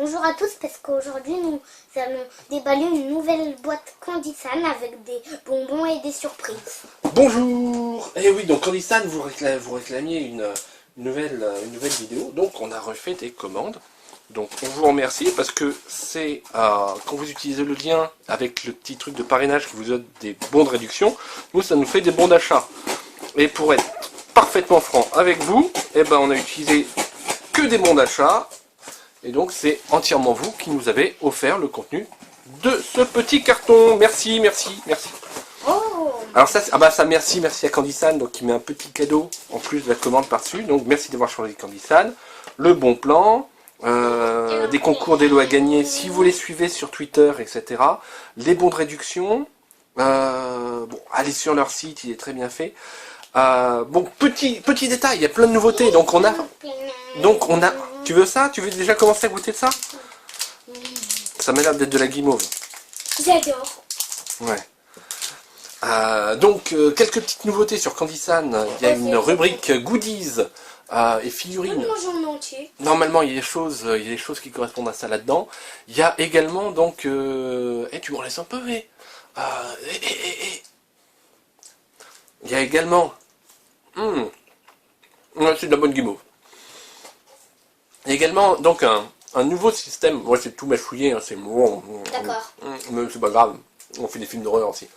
Bonjour à tous, parce qu'aujourd'hui nous allons déballer une nouvelle boîte Candysan avec des bonbons et des surprises. Bonjour. Et oui, donc Candysan, vous réclamiez une nouvelle vidéo, donc on a refait des commandes. Donc on vous remercie parce que c'est quand vous utilisez le lien avec le petit truc de parrainage qui vous donne des bons de réduction, nous ça nous fait des bons d'achat. Et pour être parfaitement franc avec vous, eh ben on a utilisé que des bons d'achat. Et donc c'est entièrement vous qui nous avez offert le contenu de ce petit carton. Merci, merci, merci. Oh. Alors ça, merci à Candysan, donc qui met un petit cadeau en plus de la commande par-dessus. Donc merci d'avoir changé Candysan. Le bon plan, des concours d'élo à gagner si vous les suivez sur Twitter, etc. Les bons de réduction. Bon, allez sur leur site, il est très bien fait. Bon, petit détail, il y a plein de nouveautés. Donc on a, tu veux ça? Tu veux déjà commencer à goûter de ça? Ça m'a l'air d'être de la guimauve. J'adore. Ouais. Donc, quelques petites nouveautés sur Candysan. Il y a une rubrique goodies et figurines. Normalement, il y a des choses qui correspondent à ça là-dedans. Il y a également, donc, tu m'en laisses un peu, mais... Il y a également... Ouais, c'est de la bonne guimauve. Il y a également, donc, un nouveau système. Moi, c'est tout mâchouillé, hein, c'est... D'accord. Mais c'est pas grave. On fait des films d'horreur aussi.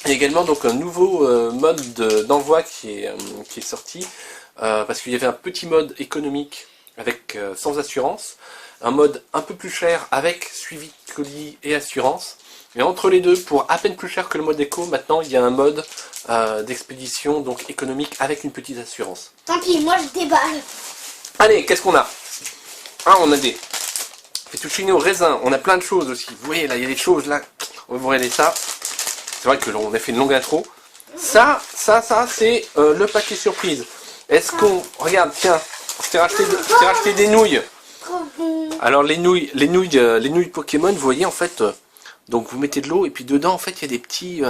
Il y a également donc un nouveau mode d'envoi qui est sorti, parce qu'il y avait un petit mode économique avec sans assurance, un mode un peu plus cher avec suivi de colis et assurance, et entre les deux, pour à peine plus cher que le mode éco, maintenant il y a un mode d'expédition donc économique avec une petite assurance. Tant pis, moi je déballe. Allez, qu'est-ce qu'on a? Ah, on a des fettuccine au raisin, on a plein de choses aussi. Vous voyez là, il y a des choses là, on va vous regarder ça. C'est vrai que on a fait une longue intro. Ça c'est le paquet surprise. Est-ce qu'on... Regarde, tiens, je t'ai racheté des nouilles. Alors les nouilles Pokémon, vous voyez en fait, donc vous mettez de l'eau et puis dedans en fait il y a des petits...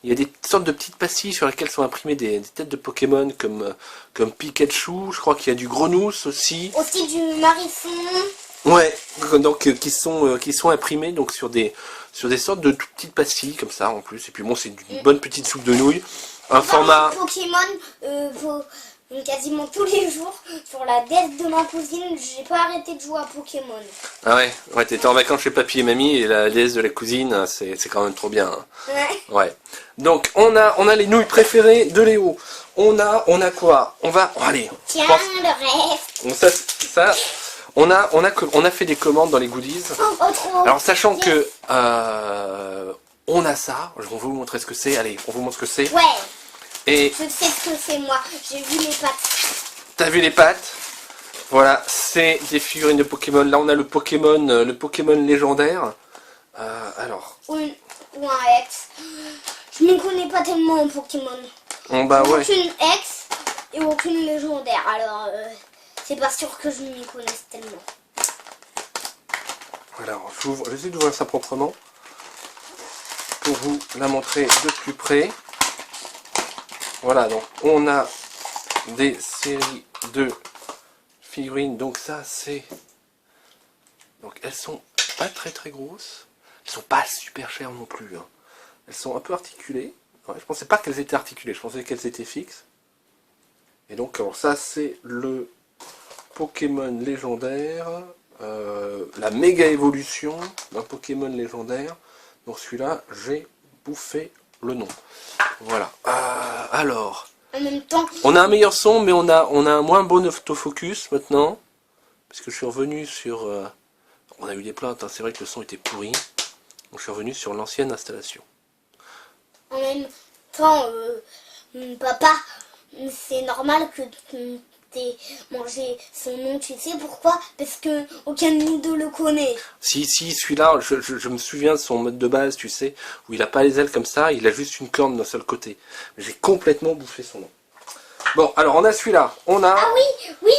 il y a des sortes de petites pastilles sur lesquelles sont imprimées des têtes de Pokémon comme Pikachu, je crois qu'il y a du Grenousse aussi. Aussi du Marifon. Ouais, donc qui sont imprimés donc sur des sortes de toutes petites pastilles comme ça en plus. Et puis bon, c'est une bonne petite soupe de nouilles. Un format Pokémon, quasiment tous les jours sur la DS de ma cousine, j'ai pas arrêté de jouer à Pokémon. Ah ouais, t'étais en vacances chez papy et mamie et la DS de la cousine, c'est quand même trop bien. Hein. Ouais. Donc on a les nouilles préférées de Léo. On a quoi? Allez. Tiens, le reste. On a fait des commandes dans les goodies. Trop. Alors sachant que on a ça, je vais vous montrer ce que c'est. Allez, on vous montre ce que c'est. Ouais. Et je sais ce que c'est moi. J'ai vu les pattes. T'as vu les pattes? Voilà, c'est des figurines de Pokémon. Là, on a le Pokémon légendaire. Alors. Ou un ex. Je ne connais pas tellement en Pokémon. Ouais. Aucune ex et aucune légendaire. Alors. C'est pas sûr que je m'y connaisse tellement. Voilà, j'essaie d'ouvrir ça proprement pour vous la montrer de plus près. Voilà, donc on a des séries de figurines. Donc ça c'est... Donc elles sont pas très grosses. Elles sont pas super chères non plus. Hein. Elles sont un peu articulées. Ouais, je pensais pas qu'elles étaient articulées, je pensais qu'elles étaient fixes. Et donc alors ça c'est le Pokémon légendaire, la méga évolution d'un Pokémon légendaire. Donc celui-là, j'ai bouffé le nom. Voilà. Alors, en même temps, on a un meilleur son, mais on a un moins bon autofocus maintenant, parce que je suis revenu sur... on a eu des plaintes, hein, c'est vrai que le son était pourri. Donc je suis revenu sur l'ancienne installation. En même temps, papa, c'est normal que t'aies mangé son nom, tu sais pourquoi? Parce que aucun de nous deux le connaît. Si, celui-là, je me souviens de son mode de base, tu sais, où il a pas les ailes comme ça, il a juste une corne d'un seul côté. J'ai complètement bouffé son nom. Bon, alors on a celui-là, on a... Ah oui,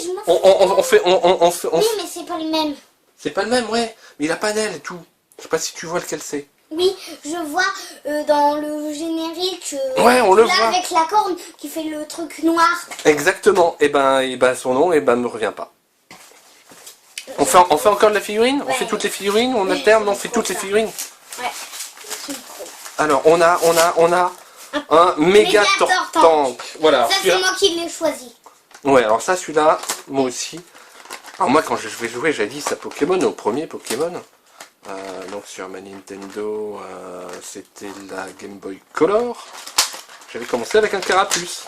je m'en on fait... Oui, mais c'est pas le même. C'est pas le même, ouais, mais il a pas d'ailes et tout. Je sais pas si tu vois lequel c'est. Oui, je vois dans le générique, ouais, on le voit avec la corne qui fait le truc noir. Exactement, et ben son nom, me revient pas. On fait encore de la figurine? On Ouais. fait toutes les figurines? On Oui, alterne? On j'aime fait trop toutes les ça. figurines? Ouais. J'aime trop. Alors, on a un méga Méga tank. Voilà. Ça, c'est moi qui l'ai choisi. Ouais, alors ça, celui-là, moi aussi. Alors moi, quand je vais jouer, jadis à Pokémon, au premier Pokémon, donc sur ma Nintendo, c'était la Game Boy Color. J'avais commencé avec un Carapuce.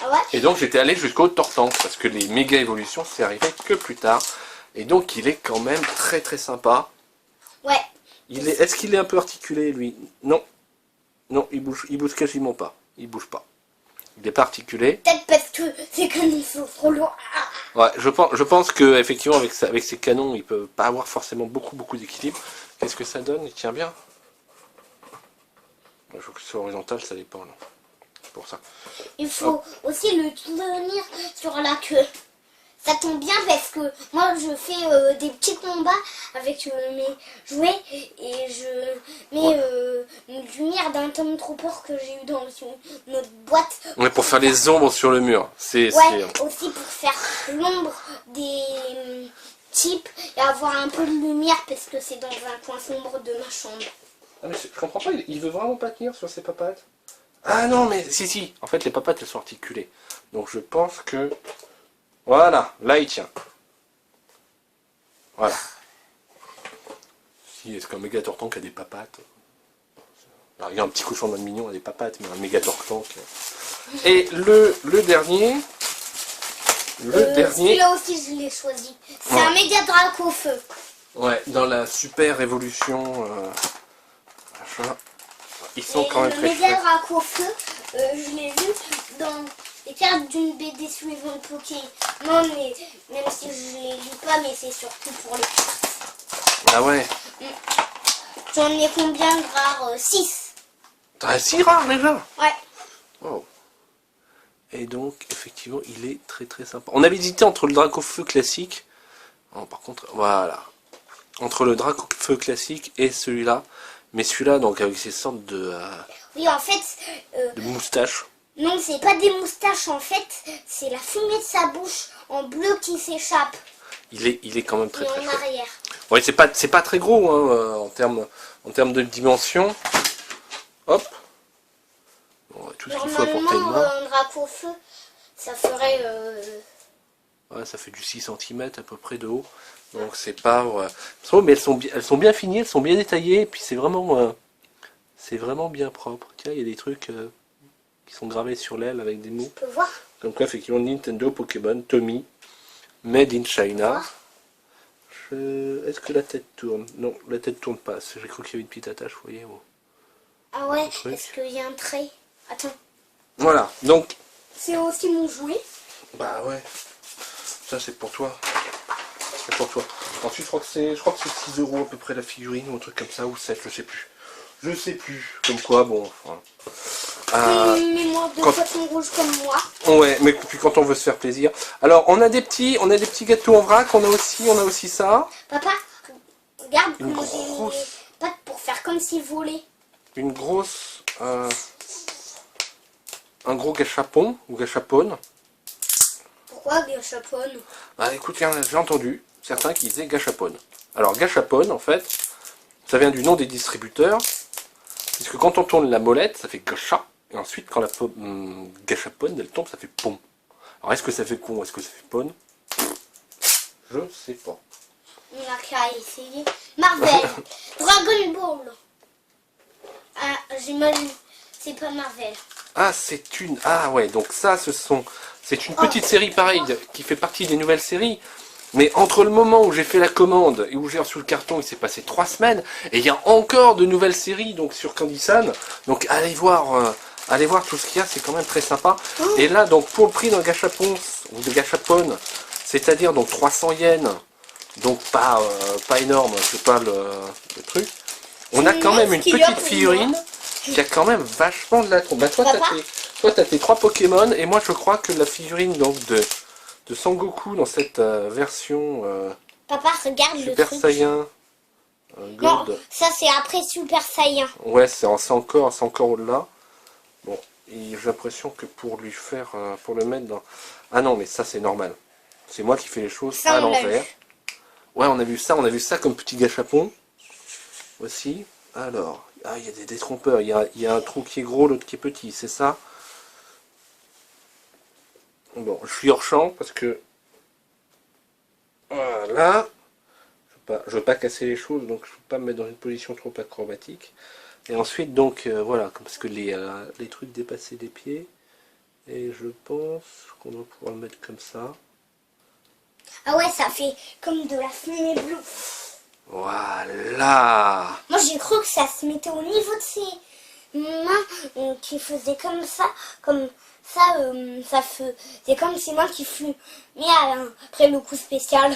Ah ouais? Et donc j'étais allé jusqu'au Tortank, parce que les méga évolutions, c'est arrivé que plus tard. Et donc il est quand même très très sympa. Ouais. Est-ce qu'il est un peu articulé, lui? Non. Non, il bouge quasiment pas. Il bouge pas. Il est pas articulé. Peut-être parce que ces canons sont trop lourds. Ouais, je pense que effectivement avec ses canons, il peut pas avoir forcément beaucoup d'équilibre. Qu'est-ce que ça donne? Il tient bien. Il faut que ce soit horizontal, ça dépend. Là. C'est pour ça. Il faut aussi le tenir sur la queue. Ça tombe bien parce que moi je fais des petits combats avec mes jouets et je mets une lumière d'un Tom Trooper que j'ai eu dans notre boîte. Ouais, pour faire les ombres sur le mur. Ouais, aussi pour faire l'ombre des types et avoir un peu de lumière parce que c'est dans un coin sombre de ma chambre. Ah mais je comprends pas, il veut vraiment pas tenir sur ses papates. Ah non mais si, en fait les papates elles sont articulées. Donc je pense que... Voilà, là il tient. Voilà. Si, est-ce qu'un méga Tortank a des papates? Alors, il y a un petit cochon de mignon a des papates, mais un méga Tortank... Et le dernier... Celui-là aussi je l'ai choisi. C'est un méga Draco feu. Ouais, dans la super évolution... machin. Ils sont quand même le très méga chouettes. Draco feu, je l'ai vu dans les cartes d'une BD suivante Pokémon, mais même si je les lis pas, mais c'est surtout pour les cartes. Ah ouais. J'en ai combien de rares? 6. T'en as 6 rares déjà. Ouais. Wow. Et donc, effectivement, il est très très sympa. On avait hésité entre le Dracofeu classique. Oh, par contre, voilà. Entre le Dracofeu classique et celui-là. Mais celui-là, donc, avec ces sortes de Oui, en fait, moustaches. non, c'est pas des moustaches, en fait, c'est la fumée de sa bouche en bleu qui s'échappe. Il est quand même très Et très en chouette. arrière. Ouais, c'est pas très gros hein, en termes de dimension. Hop. Bon, tout ce qu'il faut à portée de Normalement, main. un Draco feu, ça ferait... Ouais, ça fait du 6 cm à peu près de haut. Donc c'est pas... mais elles sont bien finies, elles sont bien détaillées. Et puis c'est vraiment bien propre. Tiens, il y a des trucs qui sont gravés sur l'aile avec des mots. Tu peux voir? Comme quoi, effectivement, Nintendo, Pokémon, Tommy, Made in China. Est-ce que la tête tourne? Non, la tête tourne pas. J'ai cru qu'il y avait une petite attache, vous voyez. Oh. Ah ouais, truc. est-ce qu'il y a un trait? Attends. Voilà, donc... C'est aussi mon jouet. Bah ouais. Ça c'est pour toi. C'est pour toi. Ensuite je crois que c'est 6 € à peu près la figurine ou un truc comme ça, ou 7, je sais plus. Je sais plus. Comme quoi, bon. Voilà. Une mémoire de quand- poisson rouge comme moi. Ouais, mais puis quand on veut se faire plaisir. Alors on a des petits gâteaux en vrac, on a aussi ça. Papa, regarde Une comment j'ai mis grosse- les pattes pour faire comme s'il volait. Une grosse. Un gros gâchapon ou gâchapone. Pourquoi gâchapone? Ah écoute, j'ai entendu certains qui disaient gâchapone. Alors gâchapone, en fait, ça vient du nom des distributeurs, puisque quand on tourne la molette, ça fait gâcha, et ensuite quand la gâchapone, elle tombe, ça fait pom. Alors est-ce que ça fait pom ou est-ce que ça fait pone? Je sais pas. On a qu'à essayer. Marvel, Dragon Ball. Ah, j'ai mal lu. C'est pas Marvel. Ah, Ah ouais, donc ça, c'est une petite série pareille, qui fait partie des nouvelles séries. Mais entre le moment où j'ai fait la commande et où j'ai reçu le carton, il s'est passé 3 semaines. Et il y a encore de nouvelles séries donc sur Candysan. Donc allez voir tout ce qu'il y a, c'est quand même très sympa. Et là, donc pour le prix d'un gâchapon ou de gâchapone, c'est-à-dire donc 300 yens, donc pas énorme, c'est pas le truc. On a quand même une petite figurine qui a quand même vachement de la trompe. Bah toi t'as tes 3 Pokémon et moi je crois que la figurine donc de Sangoku dans cette version Papa, regarde le Super truc. Saiyan Non, Gold. ça c'est après Super Saiyan. Ouais, c'est encore au-delà. Bon, et j'ai l'impression que pour lui faire, pour le mettre dans... Ah non, mais ça c'est normal. C'est moi qui fais les choses Ça, à on l'a l'envers. vu. Ouais, on a vu ça comme petit gâchapon. Aussi. Alors, ah, il y a des détrompeurs. Il y a un trou qui est gros, l'autre qui est petit, c'est ça? Bon, je suis hors champ parce que... Voilà. Je veux pas casser les choses, donc je veux pas me mettre dans une position trop acrobatique. Et ensuite, donc, voilà, parce que les trucs dépassaient les pieds. Et je pense qu'on doit pouvoir le mettre comme ça. Ah ouais, ça fait comme de la fumée bleue. Voilà. Moi, j'ai cru que ça se mettait au niveau de ses mains, qui faisait comme ça, ça faisait comme si moi qui fumais après le coup spécial.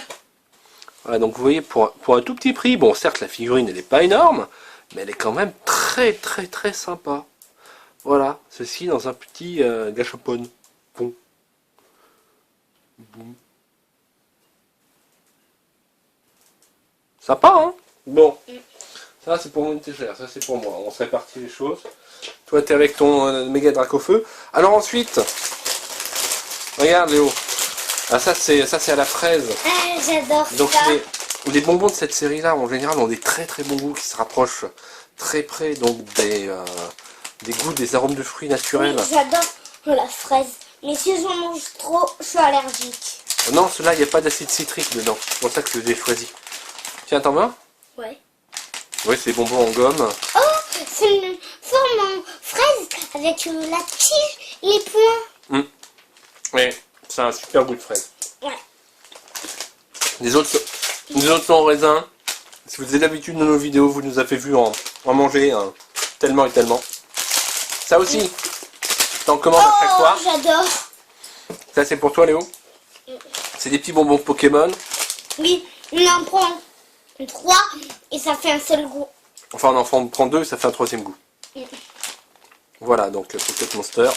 Voilà, donc vous voyez, pour un tout petit prix, bon, certes, la figurine, elle n'est pas énorme, mais elle est quand même très, très, très sympa. Voilà, ceci dans un petit gâchapon. Bon. Boum. Sympa, hein? Bon. Ça, c'est pour mon étagère, ça, c'est pour moi. On se répartit les choses. Toi, t'es avec ton méga Dracofeu. Alors ensuite, regarde, Léo. Ah, ça, c'est à la fraise. Ah, j'adore Donc, ça. les bonbons de cette série-là, en général, ont des très très bons goûts qui se rapprochent très près donc des goûts, des arômes de fruits naturels. Oui, j'adore la fraise. Mais si j'en mange trop, je suis allergique. Non, ceux-là, il n'y a pas d'acide citrique dedans. C'est pour ça que je les ai choisis. Tiens, t'en veux? Ouais. Oui, c'est des bonbons en gomme. Oh, c'est une forme en fraise avec la tige, les points. Oui, c'est un super goût de fraise. Ouais. Les autres sont en raisin. Si vous avez l'habitude de nos vidéos, vous nous avez vu en manger tellement et tellement. Ça aussi, t'en commandes à chaque fois. Oh, j'adore. Ça, c'est pour toi, Léo. C'est des petits bonbons Pokémon. Oui, on en prend 3 et ça fait un seul goût. Enfin, on en prend 2 et ça fait un troisième goût. Voilà, donc Pocket Monster.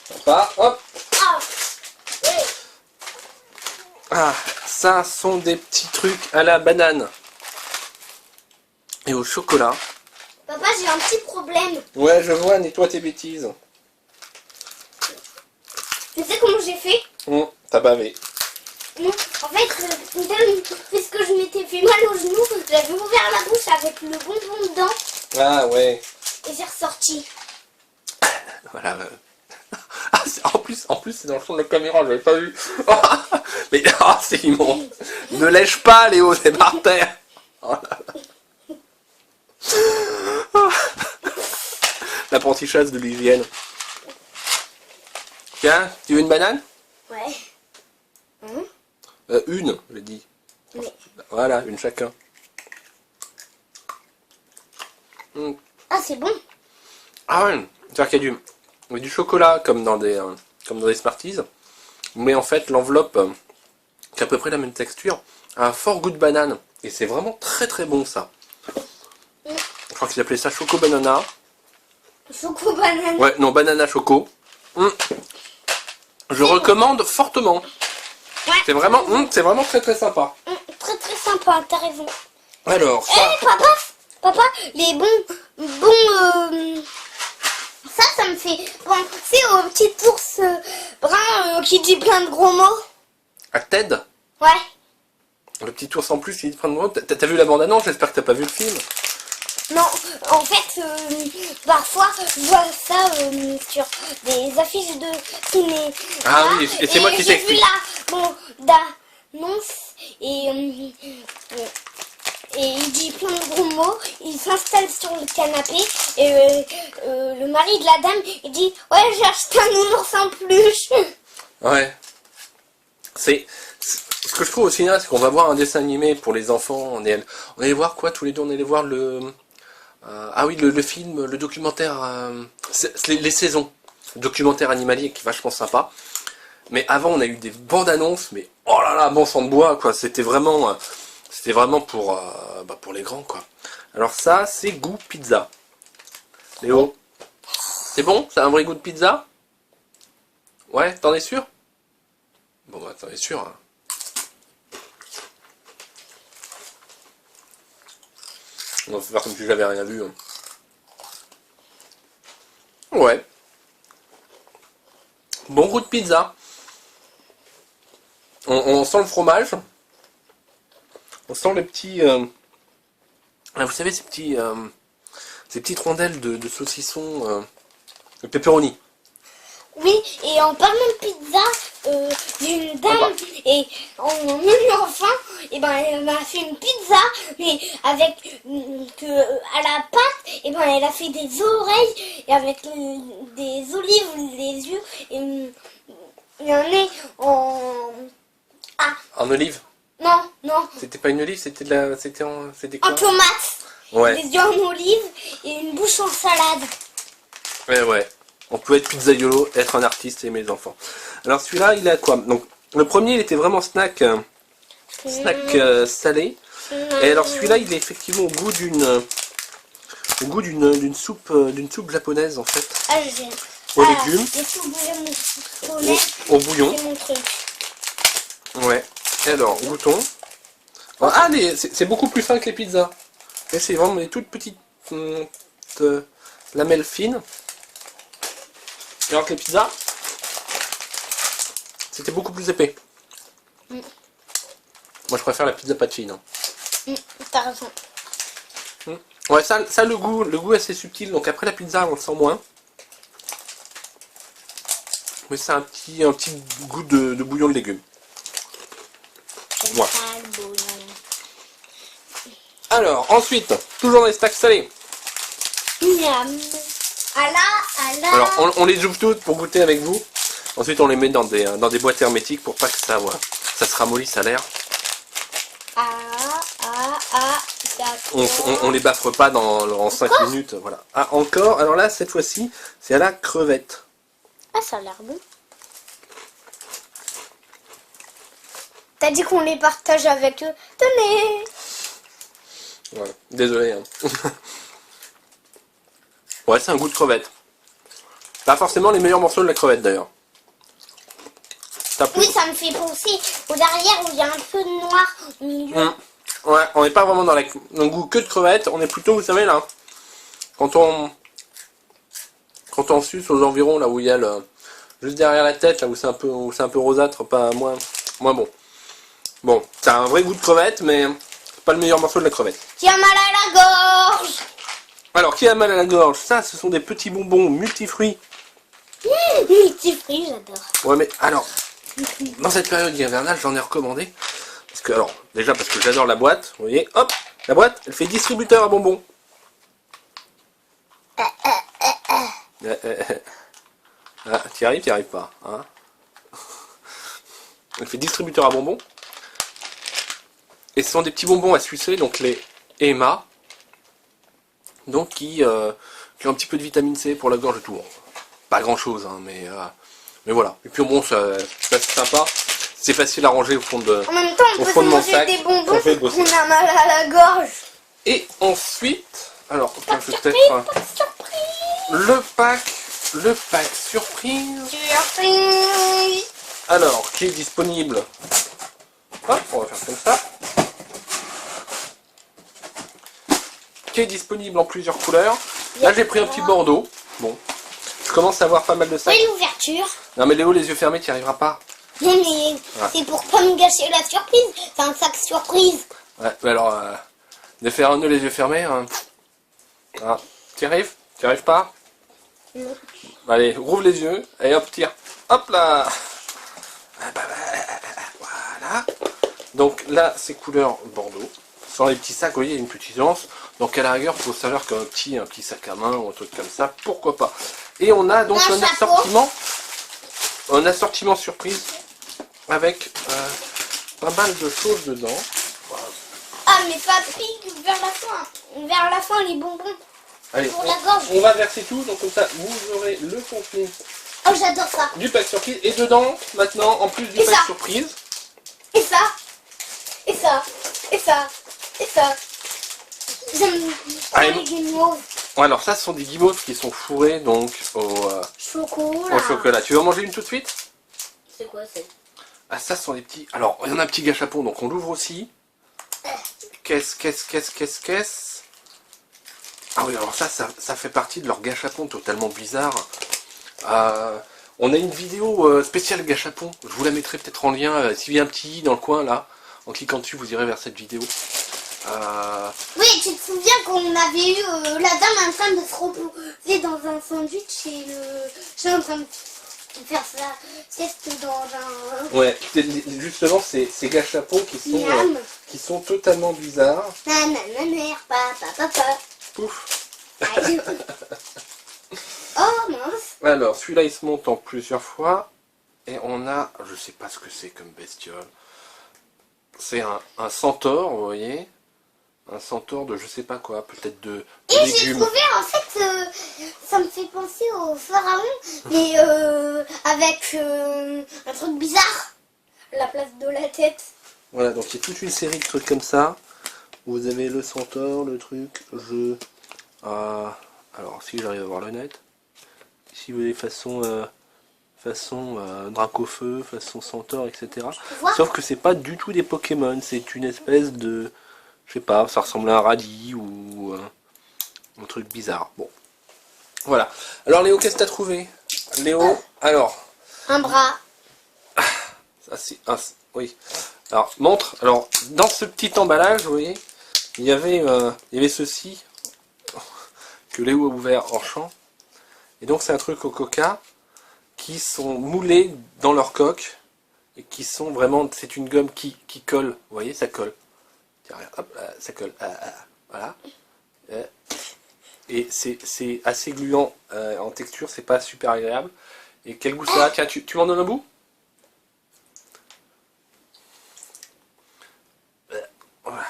Sympa, hop. Ah, oui. Ah, ça sont des petits trucs à la banane. Et au chocolat. Papa, j'ai un petit problème. Ouais, je vois, nettoie tes bêtises. Tu sais comment j'ai fait? T'as bavé. Non, en fait, puisque je m'étais fait mal au genou, j'avais ouvert la bouche avec le bonbon dedans Ah ouais. et j'ai ressorti. Voilà. Ah, en plus c'est dans le fond de la caméra, j'avais pas vu. Mais c'est immonde. Ne lèche pas, Léo, c'est par terre. Oh là là. L'apprentissage de l'hygiène. Tiens, tu veux une banane? Ouais. Une, j'ai dit. Oui. Voilà, une chacun. Ah, c'est bon. Ah ouais, c'est-à-dire qu'il y a du chocolat comme dans des Smarties, mais en fait l'enveloppe, qui a à peu près la même texture, a un fort goût de banane. Et c'est vraiment très très bon ça. Je crois qu'ils appelaient ça Choco Banana. Choco banane. Ouais, non, Banana Choco. Je recommande fortement. Ouais. C'est vraiment très très sympa. Très très sympa, t'as raison. Alors, Eh, ça... papa, les bons, ça me fait penser au petit ours brun qui dit plein de gros mots. À Ted, Ouais. le petit ours en plus, il dit plein de mots. T'as vu la bande-annonce? J'espère que t'as pas vu le film. Non, en fait, parfois, je vois ça sur des affiches de ciné. Ah oui, et c'est moi qui j'ai vu t'explique. la bande-annonce et il dit plein de gros mots. Il s'installe sur le canapé et le mari de la dame, il dit « Ouais, j'ai acheté un nounours en peluche. » Ouais. Ce que je trouve au cinéma, c'est qu'on va voir un dessin animé pour les enfants. On allait voir quoi tous les deux? On allait voir le film, le documentaire, les saisons. Le documentaire animalier qui est vachement sympa. Mais avant, on a eu des bandes annonces, mais oh là là, bon sang de bois, quoi. C'était vraiment pour les grands, quoi. Alors ça, c'est goût pizza. Léo, c'est bon? C'est un vrai goût de pizza? Ouais, t'en es sûr? Bon, bah, t'en es sûr, hein. On va faire comme si j'avais rien vu. Hein. Ouais. Bon goût de pizza. On sent le fromage. On sent les petits... ah, vous savez, ces petites rondelles de saucisson de pepperoni. Oui, et en parlant de pizza, j'ai une dame, et en menu enfin, et ben elle m'a fait une pizza, mais avec à la pâte, et ben elle a fait des oreilles, et avec des olives les yeux, et il y en a en... Ah, En olive? non, non, C'était pas une olive, c'était de la... C'était en quoi? tomate, Ouais. des yeux en olive, et une bouche en salade. Ouais. On peut être pizzaiolo, être un artiste et aimer les enfants. Alors celui-là, il est à quoi? Donc, le premier, il était vraiment snack salé. Et alors celui-là, il est effectivement au goût d'une soupe japonaise en fait. Ah, j'aime. Aux légumes. Les soupes japonaises, Au bouillon. c'est mon truc. Ouais. Et alors, goûtons. Ah, c'est beaucoup plus fin que les pizzas. Et c'est vraiment des toutes petites lamelles fines. Alors que les pizzas, c'était beaucoup plus épais. Moi, je préfère la pizza pâte fine. T'as raison. Ouais, ça le goût est assez subtil. Donc après la pizza, on le sent moins. Mais c'est un petit goût de bouillon de légumes. Ouais. Alors, ensuite, toujours dans les stacks salés. Miam. Alors, on les ouvre toutes pour goûter avec vous. Ensuite, on les met dans des boîtes hermétiques pour pas que ça se ramollisse à l'air. D'accord. On les baffre pas en 5 minutes. Voilà. Ah, encore. Alors là, cette fois-ci, c'est à la crevette. Ah, ça a l'air bon. T'as dit qu'on les partage avec eux. Tenez. Ouais, désolé. Hein. Ouais, c'est un goût de crevette. Pas forcément les meilleurs morceaux de la crevette d'ailleurs. Oui, ça me fait penser au derrière où il y a un peu de noir au milieu. Ouais, on n'est pas vraiment dans le goût que de crevette. On est plutôt, vous savez là, quand on suce aux environs là où il y a juste derrière la tête là où c'est un peu rosâtre, pas moins bon. Bon, ça a un vrai goût de crevette, mais c'est pas le meilleur morceau de la crevette. Qui a mal à la gorge. Alors, qui a mal à la gorge? Ça, ce sont des petits bonbons multifruits. Multifruits, j'adore. Ouais, mais alors, dans cette période hivernale, j'en ai recommandé. Parce que, alors, déjà parce que j'adore la boîte. Vous voyez, hop, la boîte, elle fait distributeur à bonbons. Ah, t'y arrives pas. Hein, elle fait distributeur à bonbons. Et ce sont des petits bonbons à sucer, donc les Emma. Donc qui ont un petit peu de vitamine C pour la gorge et tout. Pas grand chose, hein, mais voilà. Et puis bon, c'est sympa. C'est facile à ranger au fond de, en même temps, on peut de mon manger sac. des bonbons, On on a mal à la gorge. Et ensuite, alors, Pas de je vais surprise, peut-être pas de surprise. le pack surprise. Surprise. Alors, qui est disponible. Hop, on va faire comme ça. Qui est disponible en plusieurs couleurs. Là, j'ai pris un petit bordeaux. Bon, je commence à avoir pas mal de sacs. Oui, l'ouverture. Non, mais Léo, les yeux fermés, tu n'y arriveras pas. Non, mais c'est pour pas me gâcher la surprise. C'est un sac surprise. Ouais, mais alors, de faire un nœud les yeux fermés, hein. Ah, tu y arrives? Tu n'y arrives pas? Non. Allez, rouvre les yeux, et hop, tire. Hop là. Voilà. Donc là, c'est couleur bordeaux. Sans les petits sacs, vous voyez, il y a une petite nuance. Donc à la rigueur, il faut savoir qu'un petit sac à main ou un truc comme ça, pourquoi pas. Et on a donc un assortiment surprise avec pas mal de choses dedans. Voilà. Ah, mais papy, vers la fin, les bonbons. Allez, Pour la gorge. on va verser tout, donc comme ça, vous aurez le contenu Oh, j'adore ça. du pack surprise. Et dedans, maintenant, en plus du Et pack ça. surprise, Et ça. Et ça. Et ça. Et ça. J'aime Allez, les guimauves. alors ça, ce sont des guimauves qui sont fourrés donc au chocolat. Tu veux en manger une tout de suite? C'est quoi c'est? Ah, ça, ce sont des petits... Alors, il y en a un petit gâchapon, donc on l'ouvre aussi. Qu'est-ce? Ah oui, alors ça fait partie de leur gâchapon totalement bizarre. On a une vidéo spéciale gâchapon. Je vous la mettrai peut-être en lien, s'il y a un petit i dans le coin, là, En cliquant dessus, vous irez vers cette vidéo. Oui, tu te souviens qu'on avait eu la dame en train de se reposer dans un sandwich et le chat en train de faire sa sieste dans un... Ouais, justement, c'est ces gâchapons qui sont totalement bizarres. Nanana, papa. Pouf. Aïe. Oh mince. Alors, celui-là, il se monte en plusieurs fois. Et on a, je sais pas ce que c'est comme bestiole. C'est un centaure, vous voyez. Un centaure de je sais pas quoi, peut-être de Et j'ai légumes. trouvé, en fait, ça me fait penser au pharaon, mais avec un truc bizarre, à la place de la tête. Voilà, donc il y a toute une série de trucs comme ça. Vous avez le centaure, le truc, alors si j'arrive à voir le net. Ici vous avez façon drac au feu, façon centaure, etc. Voir. Sauf que c'est pas du tout des Pokémon, c'est une espèce de... Je sais pas, ça ressemble à un radis ou un truc bizarre. Bon. Voilà. Alors Léo, qu'est-ce que t'as trouvé? Léo, alors... Un bras. Ça c'est... oui. Alors, montre. Alors, dans ce petit emballage, vous voyez, il y avait ceci que Léo a ouvert hors champ. Et donc c'est un truc au coca qui sont moulés dans leur coque et qui sont vraiment... C'est une gomme qui colle. Vous voyez, ça colle. Tiens, regarde, hop, ça colle. Voilà. Et c'est assez gluant en texture, c'est pas super agréable. Et quel goût ça a? Tiens, tu m'en donnes un bout? Voilà.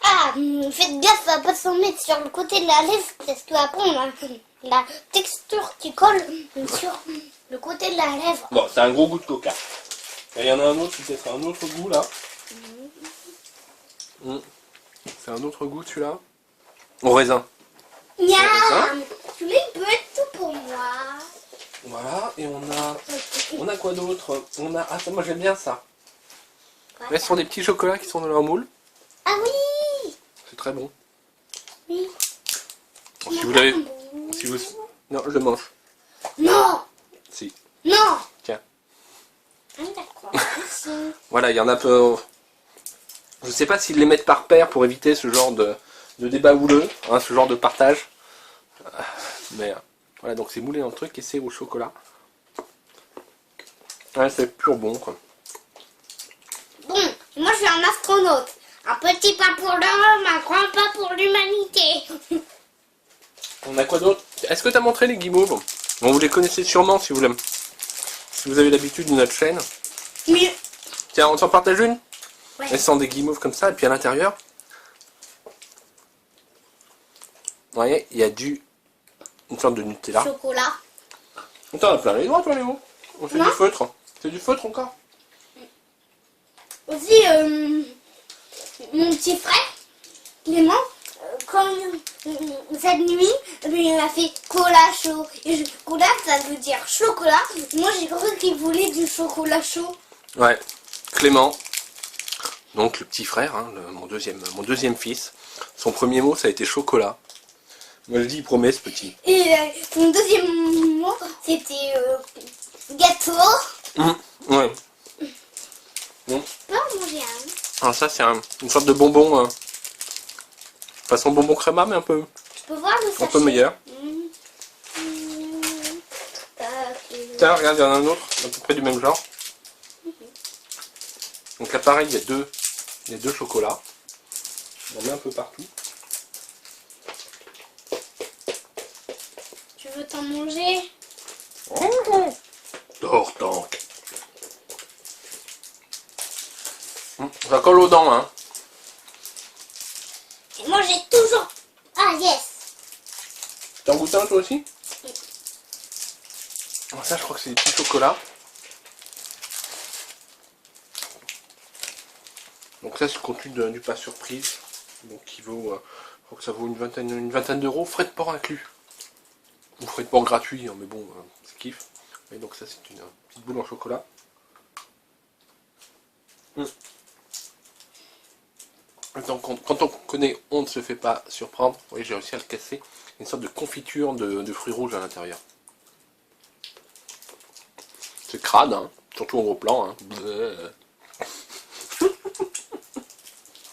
Ah, faites gaffe à pas s'en mettre sur le côté de la lèvre, parce que après on a la texture qui colle sur le côté de la lèvre. Bon, c'est un gros goût de coca. Et il y en a un autre, peut-être un autre goût là. C'est un autre goût celui-là. Au raisin. Miam. Celui-là il peut être tout pour moi. Voilà, et on a quoi d'autre? On a... Ah, ça, moi j'aime bien ça. Là, ce sont des petits chocolats qui sont dans leur moule. Ah oui. C'est très bon. Oui. Bon, si vous l'avez... Si vous... Non, je le mange. Non. Si. Non. Tiens. Ah d'accord. Merci. Voilà, il y en a peu... Je sais pas s'ils les mettent par paire pour éviter ce genre de débat houleux, hein, ce genre de partage. Mais voilà, donc c'est moulé dans le truc et c'est au chocolat. Ouais, c'est pur bon quoi. Bon, moi je suis un astronaute. Un petit pas pour l'homme, un grand pas pour l'humanité. On a quoi d'autre? Est-ce que tu as montré les guimauves? Bon, vous les connaissez sûrement si vous avez l'habitude de notre chaîne. Oui. Tiens, on s'en partage une? Ouais. Elles sont des guimauves comme ça, et puis à l'intérieur, vous voyez, il y a une sorte de Nutella. Chocolat. T'en as plein les doigts toi Léo? On fait Non. du feutre. C'est du feutre encore? Aussi, mon petit frère, Clément, quand cette nuit, il a fait cola chaud. Et cola, ça veut dire chocolat. Moi, j'ai cru qu'il voulait du chocolat chaud. Ouais, Clément, donc le petit frère, hein, mon deuxième fils, son premier mot ça a été chocolat. Moi je dis il promet ce petit. Et mon deuxième mot, c'était gâteau. Ouais. Bon. Je peux en manger un. Alors ça c'est une sorte de bonbon, façon bonbon créma mais un peu Je peux voir le sachet. un peu meilleur. Tiens, regarde, il y en a un autre, à peu près du même genre. Donc là pareil, il y a deux chocolats. On en met un peu partout. Tu veux t'en manger? Dors donc. Ça colle aux dents, hein. Et moi, j'ai toujours... Ah, yes. T'en goûtes un toi aussi? Alors ça je crois que c'est des petits chocolats. Donc ça c'est le contenu du pass surprise. Donc qui vaut, je crois que ça vaut une vingtaine d'euros, frais de port inclus. Ou frais de port gratuit, hein, mais bon, c'est kiff. Et donc ça c'est une petite boule en chocolat. Donc quand on connaît, on ne se fait pas surprendre. Vous voyez, j'ai réussi à le casser. Une sorte de confiture de fruits rouges à l'intérieur. C'est crade, hein, surtout en gros plan. Hein.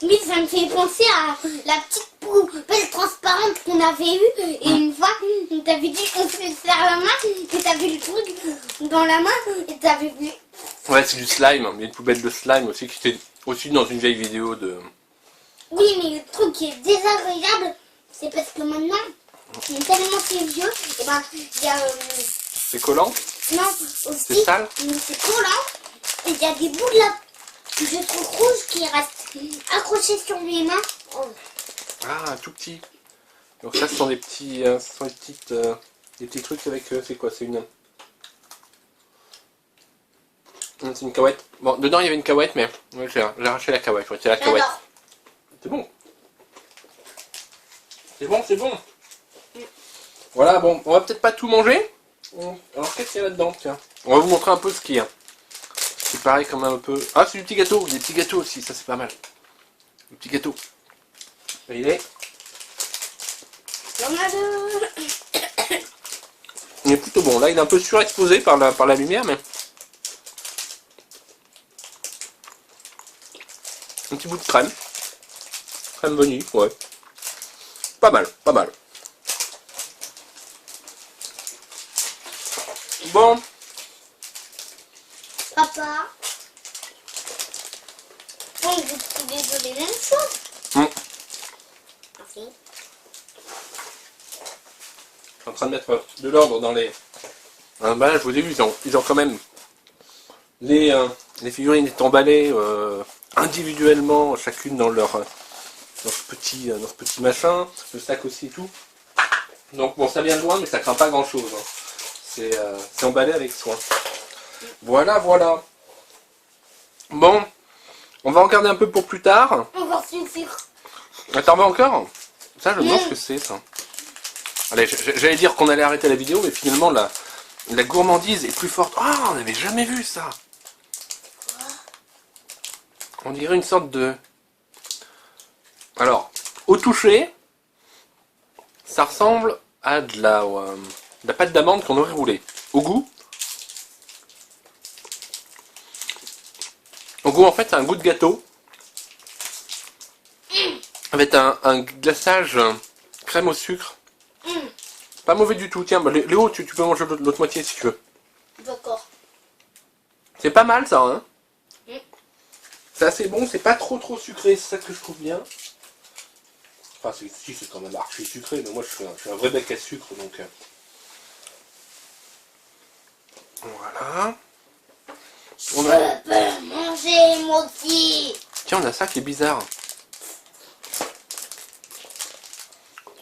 Oui, ça me fait penser à la petite poubelle transparente qu'on avait eue. Et une fois, on t'avait dit qu'on se fait faire la main. Et t'avais le truc dans la main. Et t'avais vu. Ouais, c'est du slime. Il y a une poubelle de slime aussi qui était aussi dans une vieille vidéo de... Oui, mais le truc qui est désagréable, c'est parce que maintenant, tellement c'est vieux, et ben, il y a... C'est collant? non, C'est aussi, sale? c'est collant. Et il y a des bouts de la... de trucs rouges qui restent accrochés sur les mains. Oh. Ah, tout petit. Donc ça, ce sont des petits... ce sont des petits trucs avec... c'est quoi? C'est une... C'est une cahuète. Bon, dedans il y avait une cahuète, mais ouais, j'ai arraché la cahuète. C'est la cahuète. Alors, C'est bon. C'est bon, c'est bon. Voilà, bon, on va peut-être pas tout manger. Alors qu'est-ce qu'il y a là-dedans? Tiens, on va vous montrer un peu ce qu'il y a. C'est pareil comme un peu... Ah, c'est du petit gâteau. Il y a des petits gâteaux aussi, ça c'est pas mal. Le petit gâteau. Et il est... il y en a deux. Il est plutôt bon. Là, il est un peu surexposé par la lumière, mais... Un petit bout de crème. Crème vanille, ouais. Pas mal, pas mal. Bon. Papa. On vous trouvez les mêmes choses. Merci. Je suis en train de mettre de l'ordre dans les... bah là, je vous ai vu, ils ont quand même... Les figurines étant emballées individuellement, chacune dans leur petit machin, le sac aussi et tout. Donc bon, ça vient de loin, mais ça craint pas grand chose. Hein. C'est emballé avec soin. Voilà, voilà. Bon, on va en garder un peu pour plus tard. Encore sucre. T'en veux encore? Ça, je me demande ce que c'est, ça. Allez, j'allais dire qu'on allait arrêter la vidéo, mais finalement, la gourmandise est plus forte. Ah, on n'avait jamais vu ça. On dirait une sorte de... Alors, au toucher, ça ressemble à de la pâte d'amande qu'on aurait roulée. Au goût, en fait, c'est un goût de gâteau. Avec un glaçage crème au sucre. Pas mauvais du tout. Tiens, bah, Léo, tu peux manger l'autre moitié si tu veux. D'accord. C'est pas mal ça, hein. C'est assez bon, c'est pas trop sucré, c'est ça que je trouve bien. Enfin, si, c'est quand même archi sucré, mais moi je suis un vrai bec à sucre, donc... Voilà. On a... Je peux manger, moi aussi. Tiens, on a ça qui est bizarre.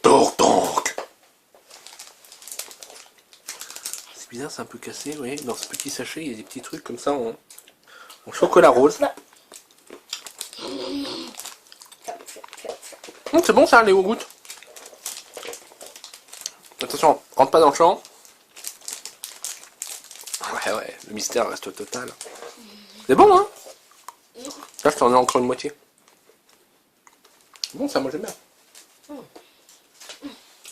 Tortank. C'est bizarre, c'est un peu cassé, vous voyez. Dans ce petit sachet, il y a des petits trucs comme ça en chocolat rose. C'est bon ça, Léo, goûte. Attention, rentre pas dans le champ. Ouais, le mystère reste total. C'est bon, hein. Là, je t'en ai encore une moitié. Bon, ça, moi j'aime bien.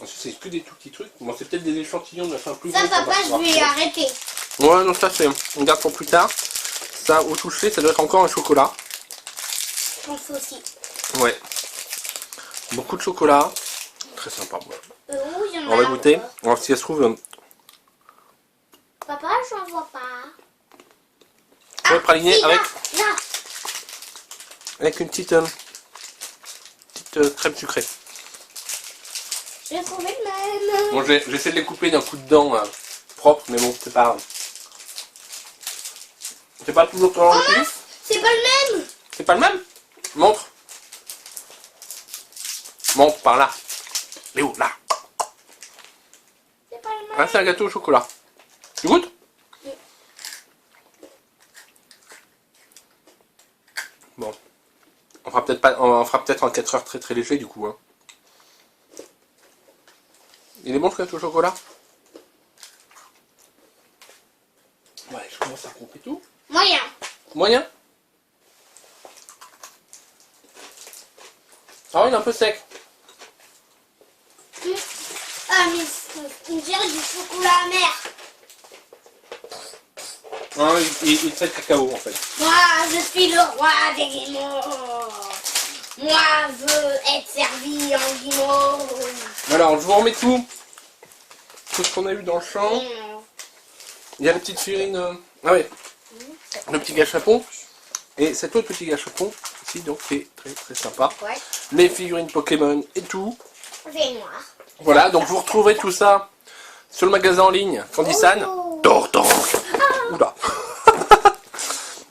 Ensuite, c'est que des tout petits trucs. Bon, c'est peut-être des échantillons de fin plus Ça, gros, papa, je vais arrêter. Ouais, non, ça, c'est... On garde pour plus tard. Ça, au toucher, ça doit être encore un chocolat. Je pense aussi. Ouais. Beaucoup de chocolat. Très sympa. Bon. Oui, il y en a. On va goûter. On va voir si ça se trouve... Papa, j'en vois pas. Ouais, praliné si, avec... Là. Avec une petite crème sucrée. J'ai trouvé le même. Bon, j'essaie de les couper d'un coup de dent propre, mais bon, c'est pas... C'est pas toujours trop Oh, gentil. c'est pas le même. C'est pas le même. Montre. Montre par là. Léo, là. C'est pas le même. Ah, c'est un gâteau au chocolat. Tu goûtes? Bon. On fera peut-être pas... On fera peut-être en 4 heures très léger du coup. Hein. Il est bon ce gâteau au chocolat? Ouais, je commence à couper tout. Moyen. Moyen? Ah oui, il est un peu sec. Ah, mais on dirait du chocolat amer. Ah, il est très cacao en fait. Moi, je suis le roi des guimauves. Moi, je veux être servi en guimauve. Alors, je vous remets tout ce qu'on a eu dans le champ. Il y a la petite figurine. Ah ouais, le petit gâchapon. Et cet autre petit gâchapon ici, donc, qui est très très sympa. Ouais. Les figurines Pokémon et tout. J'ai noir. Voilà, donc vous retrouverez tout ça sur le magasin en ligne Candysan. Oh. Tortank. Oula.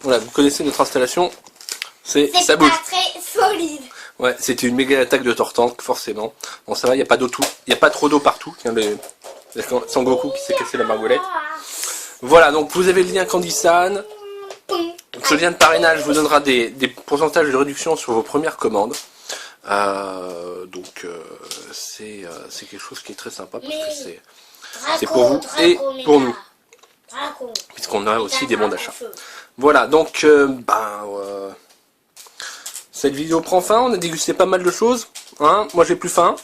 Voilà, vous connaissez notre installation. C'est Ça bouge. pas très solide. Ouais, c'était une méga attaque de Tortank, forcément. Bon, ça va, il n'y a pas d'eau il a pas trop d'eau partout. Tiens, Sangoku qui s'est cassé la margoulette. Voilà, donc vous avez le lien Candysan. Ce lien de parrainage vous donnera des pourcentages de réduction sur vos premières commandes. C'est quelque chose qui est très sympa parce que c'est pour vous et pour nous. Puisqu'on a aussi des bons d'achat. Voilà, donc cette vidéo prend fin, on a dégusté pas mal de choses. Hein, moi j'ai plus faim.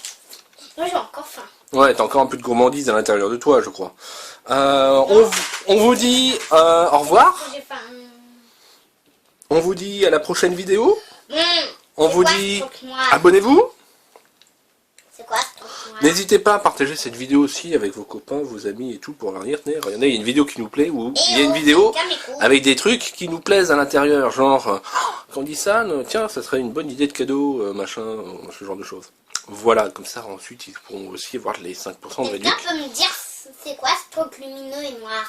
Moi j'ai encore faim. Ouais, t'as encore un peu de gourmandise à l'intérieur de toi, je crois. On vous dit au revoir. J'ai faim. On vous dit à la prochaine vidéo. On vous quoi, dit ce truc noir abonnez-vous. C'est quoi ce truc noir? N'hésitez pas à partager cette vidéo aussi avec vos copains, vos amis et tout pour leur dire, regardez, il y a une vidéo qui nous plaît ou il y a une vidéo avec des trucs qui nous plaisent à l'intérieur, genre Candysan, tiens, ça serait une bonne idée de cadeau, machin, ce genre de choses. Voilà, comme ça ensuite ils pourront aussi voir les 5% de réduction. Quelqu'un peut me dire c'est quoi ce truc lumineux et noir?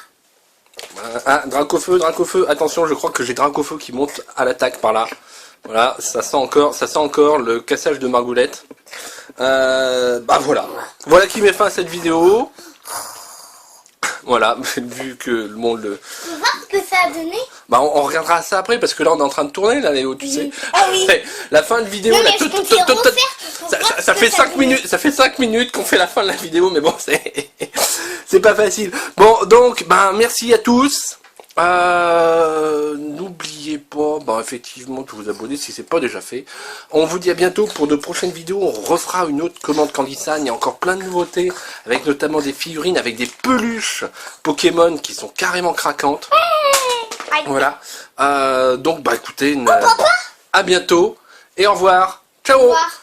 Ah, Dracofeu, attention, je crois que j'ai Dracofeu qui monte à l'attaque par là. Voilà, ça sent encore le cassage de margoulette. Voilà. Voilà qui met fin à cette vidéo. Voilà, vu que le monde le... Tu veux voir ce que ça a donné? On regardera ça après parce que là on est en train de tourner là Léo, tu sais. Ah oui. La fin de vidéo, Non, là, mais je compte les refaire pour voir ça ce fait que 5 minutes, ça fait 5 minutes qu'on fait la fin de la vidéo, mais bon c'est pas facile. Bon donc merci à tous. N'oubliez pas effectivement de vous abonner si c'est pas déjà fait. On vous dit à bientôt pour de prochaines vidéos. On refera une autre commande Candysan. Il y a encore plein de nouveautés avec notamment des figurines avec des peluches Pokémon qui sont carrément craquantes. Voilà. Donc écoutez, à bientôt et au revoir. Ciao. Au revoir.